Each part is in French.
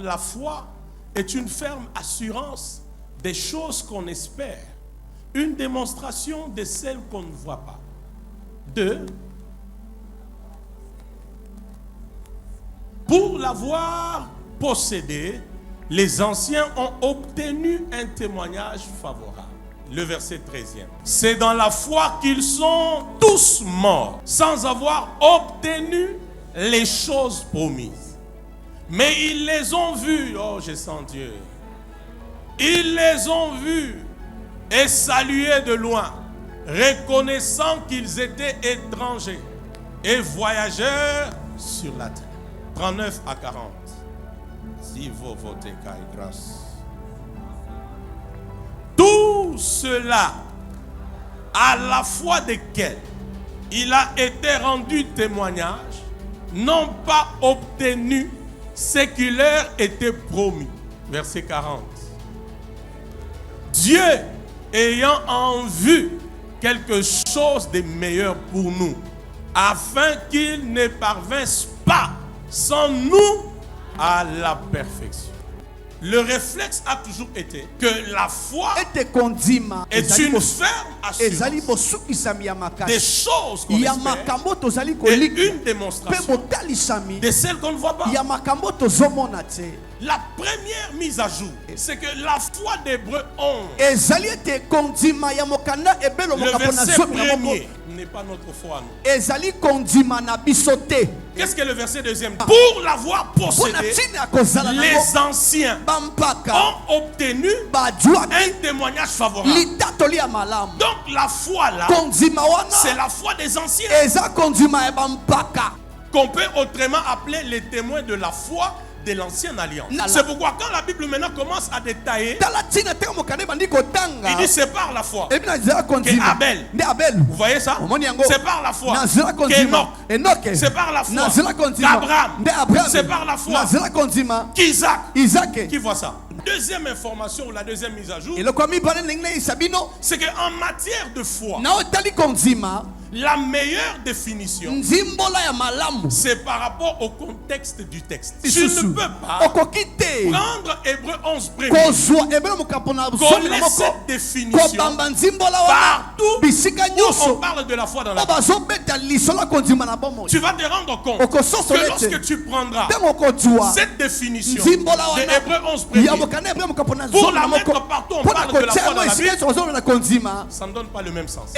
la foi est une ferme assurance des choses qu'on espère, une démonstration de celles qu'on ne voit pas. 2. Pour l'avoir possédé, les anciens ont obtenu un témoignage favorable. Le verset 13e. C'est dans la foi qu'ils sont tous morts, sans avoir obtenu les choses promises. Mais ils les ont vus, oh je sens Dieu, ils les ont vus et salués de loin, reconnaissant qu'ils étaient étrangers et voyageurs sur la terre. 39 à 40. Si vous votez car grâce. Tout cela, à la foi desquels il a été rendu témoignage, n'ont pas obtenu ce qui leur était promis. Verset 40. Dieu ayant en vue quelque chose de meilleur pour nous, afin qu'il ne parvinsse pas sans nous à la perfection. Le réflexe a toujours été que la foi est une ferme assurance des choses qu'on espère et une démonstration de celles qu'on ne voit pas. La première mise à jour, c'est que la foi d'Hébreux 11, le verset premier, n'est pas notre foi. Qu'est-ce que le verset deuxième dit? Pour l'avoir possédé, les anciens ont obtenu un témoignage favorable. Donc la foi là, c'est la foi des anciens, qu'on peut autrement appeler les témoins de la foi de l'ancienne alliance. C'est pourquoi quand la Bible maintenant commence à détailler, il dit c'est par la foi qu'Abel, vous voyez ça, c'est par la foi qu'Enoch, c'est par la foi qu'Abraham, c'est par la foi qu'Isaac, qui voit ça. Deuxième information, la deuxième mise à jour, c'est qu'en matière de foi, la meilleure définition, c'est par rapport au contexte du texte. Tu ne peux pas prendre Hébreux 11 premier, coller cette définition partout où on parle de la foi dans la Bible. Tu vas te rendre compte que lorsque tu prendras cette définition de Hébreux 11 premier, pour la mettre partout on parle de la foi dans la Bible, ça ne donne pas le même sens.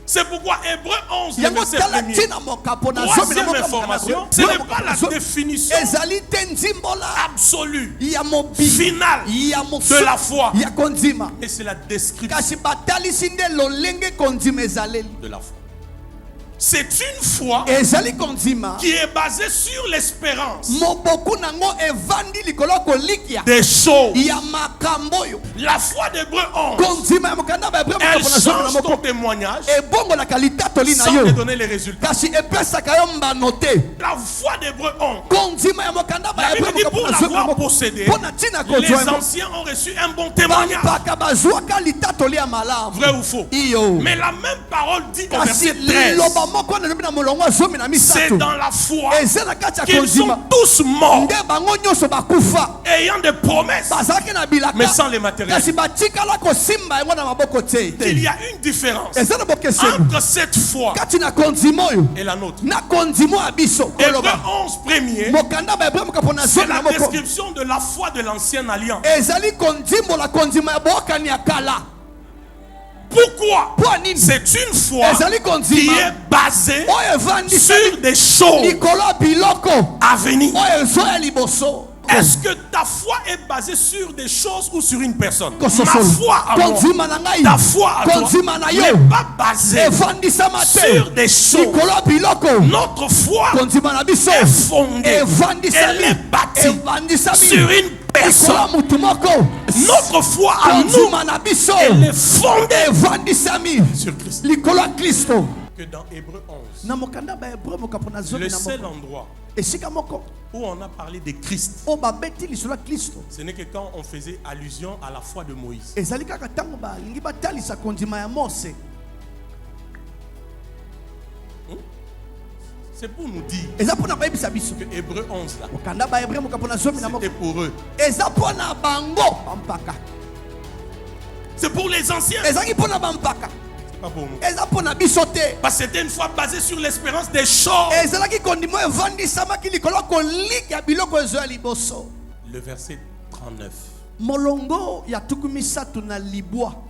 C'est pourquoi Hébreux 11, le verset premier, troisième information, ce n'est pas la définition absolue, finale de la foi, mais c'est la description de la foi. C'est une foi qui est basée sur l'espérance des choses. La foi d'Hébreux 11, elle change ton témoignage sans te donner les résultats. La foi d'Hébreux 11, la Bible dit pour l'avoir possédé, les anciens ont reçu un bon témoignage. Vrai ou faux? Mais la même parole dit au verset 13, c'est dans la foi qu'ils sont tous morts, ayant des promesses, mais sans les matériels. Il y a une différence entre cette foi et la nôtre. Hébreux 11 premier, c'est la description de la foi de l'ancienne alliance. Pourquoi? C'est une foi qui est basée sur des choses à venir. Est-ce que ta foi est basée sur des choses ou sur une personne? Ma foi à moi, ta foi à toi n'est pas basée sur des choses. Notre foi est fondée, elle est bâtie sur une personne. Notre foi à nous, elle est fondée sur Christ. Que dans Hébreux 11, le seul endroit où on a parlé de Christ, ce n'est que quand on faisait allusion à la foi de Moïse. C'est pour nous dire que Hébreu 11 là, c'était pour eux. C'est pour les anciens. C'est pas pour nous. Parce que c'était une foi basée sur l'espérance des choses. Le verset 39.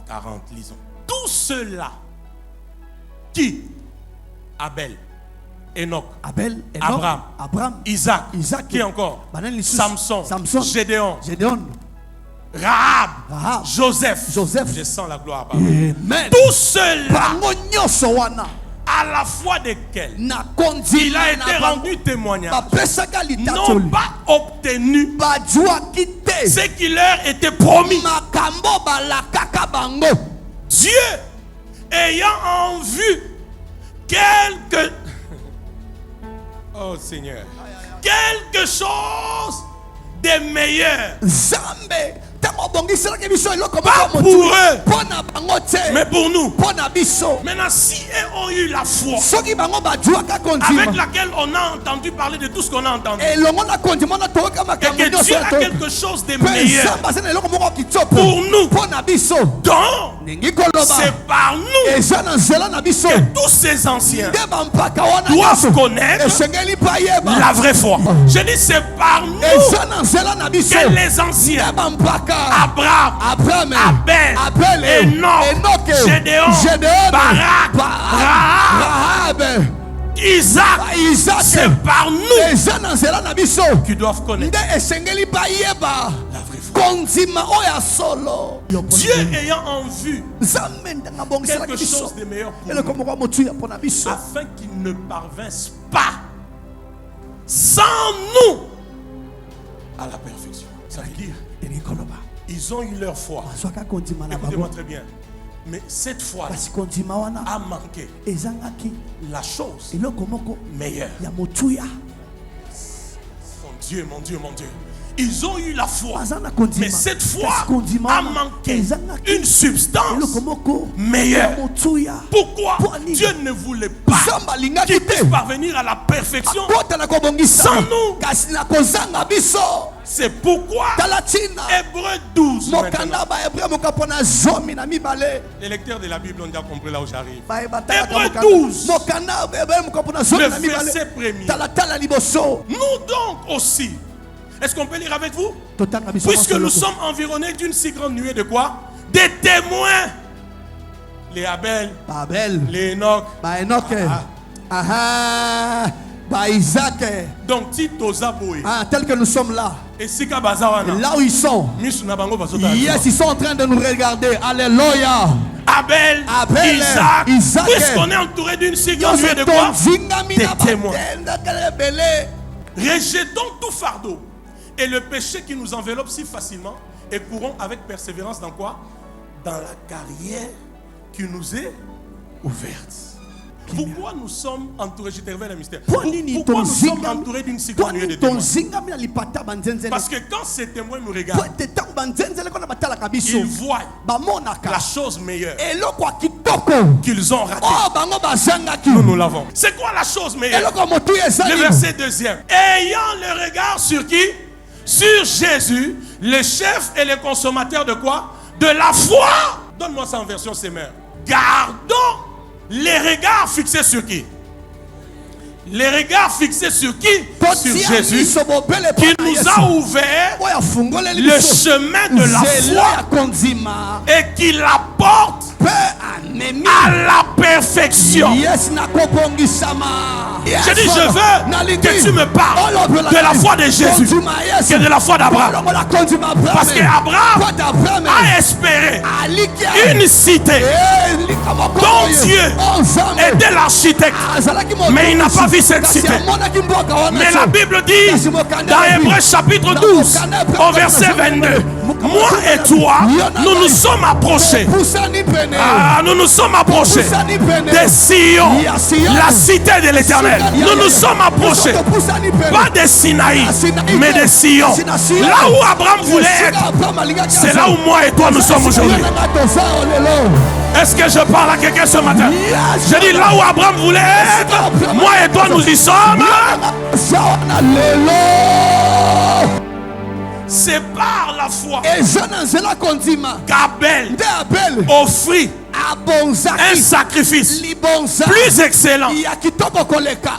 40, lisons. Tous ceux-là qui, Abel, Enoch, Abraham, Isaac, qui encore, Samson, Gédéon, Rahab, Joseph. Je sens la gloire. Tous ceux-là, à la foi desquels il a été rendu témoignage, n'ont pas obtenu ce qui leur était promis. Dieu ayant en vue quelque oh Seigneur, quelque chose de meilleur. Pas pour eux, mais pour nous. Maintenant, si eux ont eu la foi avec laquelle on a entendu parler de tout ce qu'on a entendu, et que Dieu a quelque chose de meilleur pour nous, donc c'est par nous que tous ces anciens doivent connaître la vraie foi. Je dis c'est par nous que les anciens Abraham, Abel, Enoch, Gédéon, Barak, Rahab, Isaac, c'est par nous qui doivent connaître la vraie foi. Dieu ayant en vue quelque chose de meilleur pour nous, afin qu'ils ne parvinssent pas sans nous à la perfection. Ça veut dire ils ont eu leur foi. Écoutez-moi très bien. Mais cette foi a manqué la chose meilleure. Mon Dieu, mon Dieu, mon Dieu. Ils ont eu la foi, mais cette foi a manqué une substance meilleure. Pourquoi Dieu ne voulait pas qu'ils puissent parvenir à la perfection sans nous? C'est pourquoi Hébreu 12 les lecteurs de la Bible ont déjà compris là où j'arrive. Hébreu 12 le verset premier. Nous donc aussi, est-ce qu'on peut lire avec vous? Puisque nous sommes environnés d'une si grande nuée de quoi? Des témoins. Les Abel, les Enoch, Isaac. Donc Tito Zaboé. Tel que nous sommes là. Et là où ils sont. Yes, ils sont en train de nous regarder. Alléluia. Abel, Isaac. Puisqu'on est entouré d'une si grande nuée de quoi? Des témoins. Rejetons tout fardeau et le péché qui nous enveloppe si facilement et courons avec persévérance dans quoi? Dans la carrière qui nous est ouverte. Pourquoi nous sommes entourés? Je te révèle un mystère. Pourquoi nous sommes entourés d'une si grande nuée de témoins? Parce que quand ces témoins nous regardent, ils voient la chose meilleure qu'ils ont ratée. Nous l'avons. C'est quoi la chose meilleure? Le verset 2. Ayant le regard sur qui? Sur Jésus, le chef et le consommateur de quoi? De la foi. Donne-moi ça en version Semeur. Gardons les regards fixés sur qui? Les regards fixés sur qui? Sur Jésus, qui nous a ouvert le chemin de la foi et qui l'apporte à la perfection. Je dis, je veux que tu me parles de la foi de Jésus que de la foi d'Abraham. Parce qu'Abraham a espéré une cité dont Dieu était l'architecte, mais il n'a pas vu cette cité. Mais la Bible dit dans Hébreux chapitre 12 au verset 22, moi et toi, nous nous sommes approchés. Nous nous sommes approchés de Sion, la cité de l'Éternel. Nous nous sommes approchés, pas de Sinaï, mais de Sion. Là où Abraham voulait être, c'est là où moi et toi nous sommes aujourd'hui. Est-ce que je parle à quelqu'un ce matin? Je dis là où Abraham voulait être, moi et toi nous y sommes. C'est par la foi qu'Abel offrit un sacrifice plus excellent.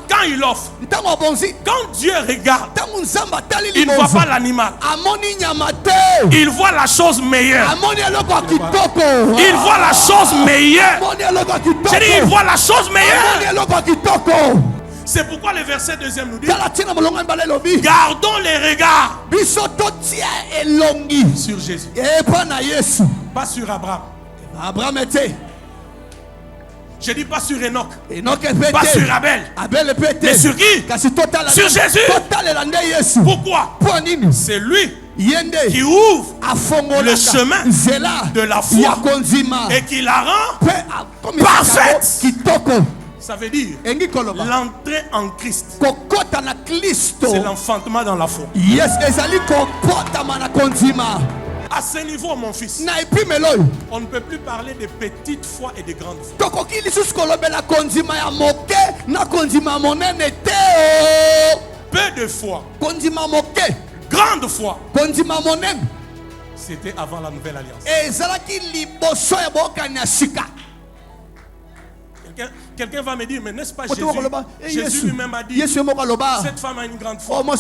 Quand il offre, quand Dieu regarde, il ne voit pas l'animal, il voit la chose meilleure. Il voit la chose meilleure. J'ai dit, il voit la chose meilleure. C'est pourquoi le verset 2 nous dit, gardons les regards sur Jésus, pas sur Abraham. Je dis pas sur Enoch, pas sur Abel, mais sur qui? Sur Jésus. Pourquoi? C'est lui qui ouvre le chemin de la foi et qui la rend parfaite. Ça veut dire l'entrée en Christ. C'est l'enfantement dans la foi. À ce niveau, mon fils, on ne peut plus parler de petite foi et de grande foi. Peu de foi, grande foi, c'était avant la nouvelle alliance. Quelqu'un va me dire, mais n'est-ce pas Jésus? Jésus lui-même a dit, cette femme a une grande foi, homme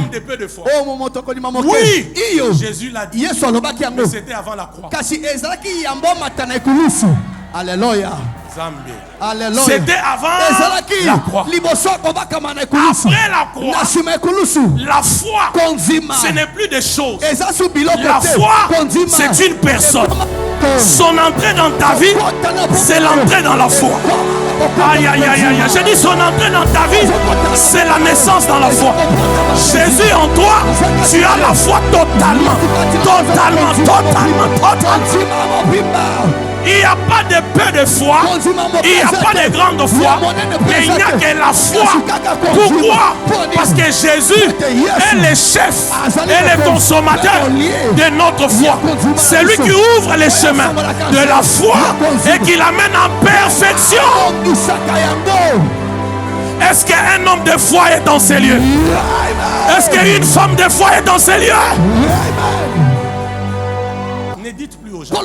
de peu de foi. Oui, Jésus l'a dit, mais c'était avant la croix. Alléluia. C'était avant la croix. Après la croix, la foi, ce n'est plus des choses. La foi, c'est une personne. Son entrée dans ta vie, c'est l'entrée dans la foi. Aïe, aïe, aïe, aïe. Je dis son entrée dans ta vie, c'est la naissance dans la foi. Jésus en toi, tu as la foi totalement. Il n'y a pas de peu de foi, il n'y a pas de grande foi, mais il n'y a que la foi. Pourquoi? Parce que Jésus est le chef et le consommateur de notre foi. C'est lui qui ouvre les chemins de la foi et qui l'amène en perfection. Est-ce qu'un homme de foi est dans ces lieux? Est-ce qu'une femme de foi est dans ces lieux? Ne dites plus aux gens,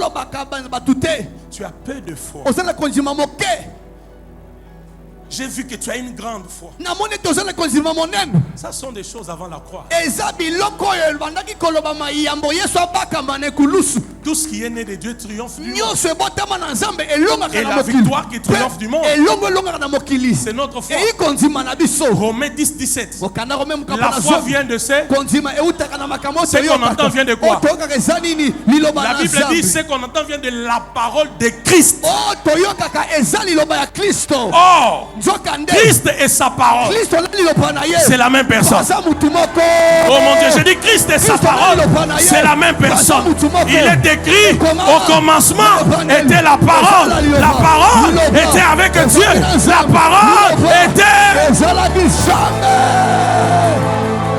tu as peu de foi. J'ai vu que tu as une grande foi. Ça sont des choses avant la croix. Tout ce qui est né de Dieu triomphe du monde. Et la victoire qui triomphe du monde, c'est notre foi. Romains 10, 17. La foi vient de ce qu'on entend vient de quoi? La Bible dit ce qu'on entend vient de la parole de Christ. Or, Christ et sa parole, c'est la même personne. Oh mon Dieu, j'ai dit Christ et sa parole, c'est la même personne. Il est écrit, au commencement était la parole. La parole était avec Dieu. La parole était...